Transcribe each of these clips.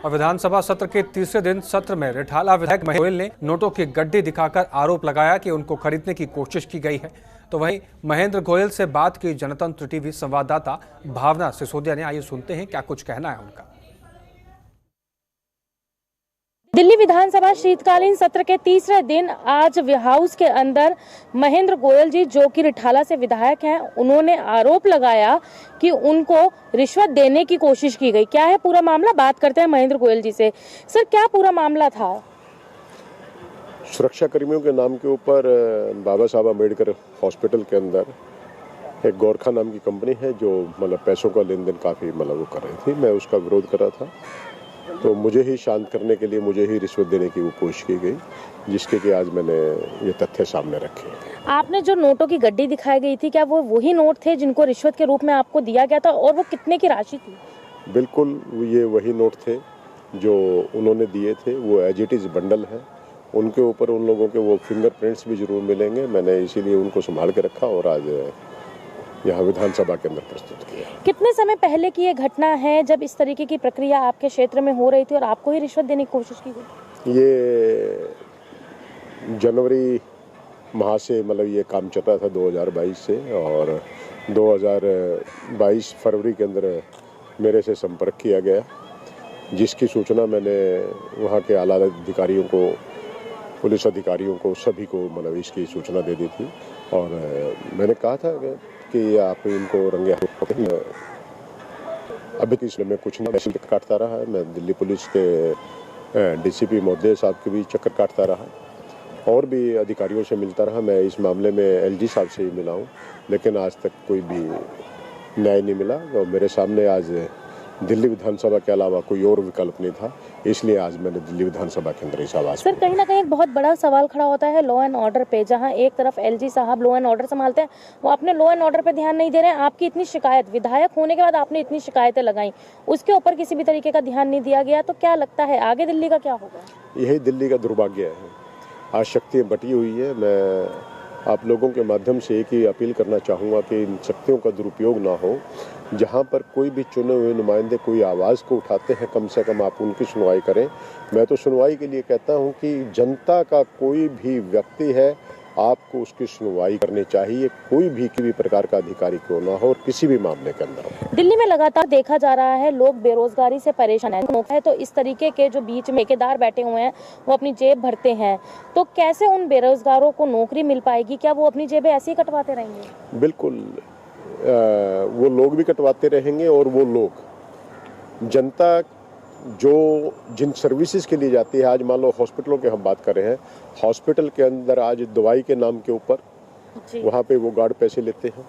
और विधानसभा सत्र के तीसरे दिन सत्र में रिठाला विधायक महेंद्र गोयल ने नोटों की गड्डी दिखाकर आरोप लगाया कि उनको खरीदने की कोशिश की गई है। तो वहीं महेंद्र गोयल से बात की जनतंत्र टीवी संवाददाता भावना सिसोदिया ने। आइए सुनते हैं क्या कुछ कहना है उनका। दिल्ली विधानसभा शीतकालीन सत्र के तीसरे दिन आज हाउस के अंदर महेंद्र गोयल जी, जो कि रिठाला से विधायक हैं, उन्होंने आरोप लगाया कि उनको रिश्वत देने की कोशिश की गई। क्या है पूरा मामला, बात करते हैं महेंद्र गोयल जी से। सर, क्या पूरा मामला था? सुरक्षा कर्मियों के नाम के ऊपर बाबा साहब अम्बेडकर हॉस्पिटल के अंदर एक गोरखा नाम की कंपनी है जो पैसों का लेन देन काफ़ी वो कर रही थी। मैं उसका विरोध कर रहा था, तो मुझे ही शांत करने के लिए मुझे ही रिश्वत देने की वो कोशिश की गई, जिसके कि आज मैंने ये तथ्य सामने रखे। आपने जो नोटों की गड्डी दिखाई गई थी, क्या वो वही नोट थे जिनको रिश्वत के रूप में आपको दिया गया था, और वो कितने की राशि थी? बिल्कुल, ये वही नोट थे जो उन्होंने दिए थे। वो एज इट इज़ बंडल है। उनके ऊपर उन लोगों के वो फिंगरप्रिंट्स भी जरूर मिलेंगे। मैंने इसीलिए उनको संभाल के रखा और आज यहाँ विधानसभा के अंदर प्रस्तुत किया। कितने समय पहले की ये घटना है जब इस तरीके की प्रक्रिया आपके क्षेत्र में हो रही थी और आपको ही रिश्वत देने की कोशिश की गई? ये जनवरी माह से ये काम चल रहा था 2022 से, और 2022 फरवरी के अंदर मेरे से संपर्क किया गया, जिसकी सूचना मैंने वहाँ के आला अधिकारियों को, पुलिस अधिकारियों को, सभी को इसकी सूचना दे दी थी। और मैंने कहा था कि आप इनको रंगे हाथ, अभी इसलिए मैं कुछ नहीं काटता रहा है। मैं दिल्ली पुलिस के डीसीपी महोदय साहब के भी चक्कर काटता रहा और भी अधिकारियों से मिलता रहा। मैं इस मामले में एलजी साहब से ही मिला हूँ, लेकिन आज तक कोई भी न्याय नहीं मिला। और मेरे सामने आज दिल्ली विधानसभा के अलावा कोई और विकल्प नहीं था, इसलिए आज मैंने दिल्ली विधानसभा के अंदर इस आवाज। सर, कहीं ना कहीं एक बहुत बड़ा सवाल खड़ा होता है लॉ एंड ऑर्डर पे, जहां एक तरफ एलजी साहब लॉ एंड ऑर्डर संभालते हैं, वो अपने लॉ एंड ऑर्डर पे ध्यान नहीं दे रहे हैं। आपकी इतनी शिकायत, विधायक होने के बाद आपने इतनी शिकायतें लगाई, उसके ऊपर किसी भी तरीके का ध्यान नहीं दिया गया, तो क्या लगता है आगे दिल्ली का क्या होगा? यही दिल्ली का दुर्भाग्य है। आज शक्तियाँ बटी हुई है। मैं आप लोगों के माध्यम से एक ही अपील करना चाहूँगा कि इन शक्तियों का दुरुपयोग ना हो। जहाँ पर कोई भी चुने हुए नुमाइंदे कोई आवाज़ को उठाते हैं, कम से कम आप उनकी सुनवाई करें। मैं तो सुनवाई के लिए कहता हूँ कि जनता का कोई भी व्यक्ति है, आपको उसकी सुनवाई करनी चाहिए, कोई भी प्रकार का अधिकारी क्यों ना हो और किसी भी मामले के अंदर हो। दिल्ली में लगातार देखा जा रहा है लोग बेरोजगारी से परेशान हैं, तो इस तरीके के जो बीच में ठेकेदार बैठे हुए हैं वो अपनी जेब भरते हैं, तो कैसे उन बेरोजगारों को नौकरी मिल पाएगी? क्या वो अपनी जेबें ऐसे ही कटवाते रहेंगे? बिल्कुल, वो लोग भी कटवाते रहेंगे, और वो लोग जनता जो जिन सर्विसेज के लिए जाती है, आज मान लो हॉस्पिटलों के हम बात कर रहे हैं, हॉस्पिटल के अंदर आज दवाई के नाम के ऊपर वहाँ पे वो गार्ड पैसे लेते हैं,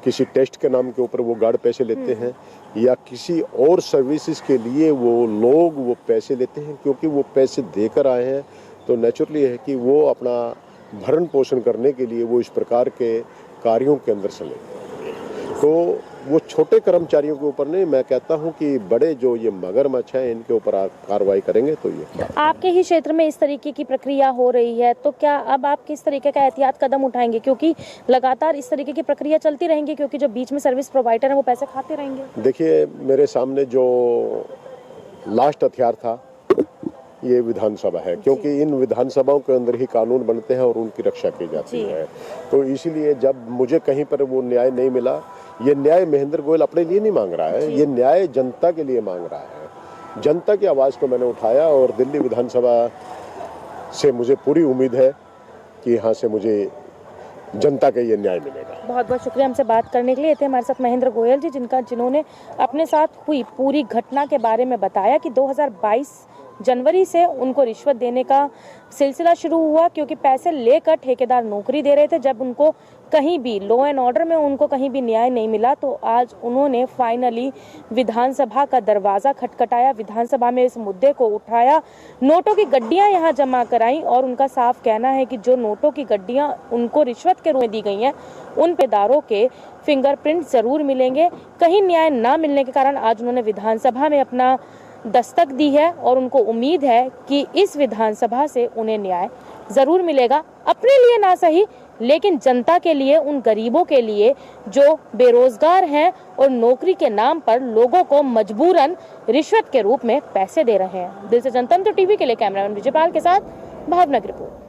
किसी टेस्ट के नाम के ऊपर वो गार्ड पैसे लेते हैं, या किसी और सर्विसेज के लिए वो लोग वो पैसे लेते हैं, क्योंकि वो पैसे देकर आए हैं। तो नेचुरली है कि वो अपना भरण पोषण करने के लिए वो इस प्रकार के कार्यों के अंदर चले। तो वो छोटे कर्मचारियों के ऊपर नहीं, मैं कहता हूं कि बड़े जो ये मगरमच्छ हैं, इनके ऊपर कार्रवाई करेंगे। तो ये आपके ही क्षेत्र में इस तरीके की प्रक्रिया हो रही है, तो क्या अब आप किस तरीके का एहतियात कदम उठाएंगे? क्योंकि लगातार इस तरीके की प्रक्रिया चलती रहेंगी, क्योंकि जो बीच में सर्विस प्रोवाइडर है वो पैसे खाते रहेंगे। देखिए, मेरे सामने जो लास्ट हथियार था ये विधानसभा है, क्योंकि इन विधानसभाओं के अंदर ही कानून बनते हैं और उनकी रक्षा की जाती है। तो इसीलिए जब मुझे कहीं पर वो न्याय नहीं मिला, ये न्याय महेंद्र गोयल अपने लिए नहीं मांग रहा है, ये न्याय जनता के लिए मांग रहा है। जनता की आवाज़ को मैंने उठाया, और दिल्ली विधानसभा से मुझे पूरी उम्मीद है कि यहाँ से मुझे जनता का ये न्याय मिलेगा। बहुत बहुत शुक्रिया हमसे बात करने के लिए। थे हमारे साथ महेंद्र गोयल जी, जिन्होंने अपने साथ हुई पूरी घटना के बारे में बताया कि 2022 जनवरी से उनको रिश्वत देने का सिलसिला शुरू हुआ, क्योंकि पैसे लेकर ठेकेदार नौकरी दे रहे थे। जब उनको कहीं भी लॉ एंड ऑर्डर में उनको कहीं भी न्याय नहीं मिला, तो आज उन्होंने फाइनली विधानसभा का दरवाज़ा खटखटाया, विधानसभा में इस मुद्दे को उठाया, नोटों की गड्डियां यहां जमा कराई, और उनका साफ कहना है कि जो नोटों की गड्डियां उनको रिश्वत के रूप में दी गई हैं, उन ठेकेदारों के फिंगरप्रिंट जरूर मिलेंगे। कहीं न्याय ना मिलने के कारण आज उन्होंने विधानसभा में अपना दस्तक दी है, और उनको उम्मीद है कि इस विधानसभा से उन्हें न्याय जरूर मिलेगा। अपने लिए ना सही, लेकिन जनता के लिए, उन गरीबों के लिए जो बेरोजगार हैं और नौकरी के नाम पर लोगों को मजबूरन रिश्वत के रूप में पैसे दे रहे हैं। दिल से जनतंत्र टीवी के लिए कैमरामैन विजयपाल के साथ भावना की रिपोर्ट।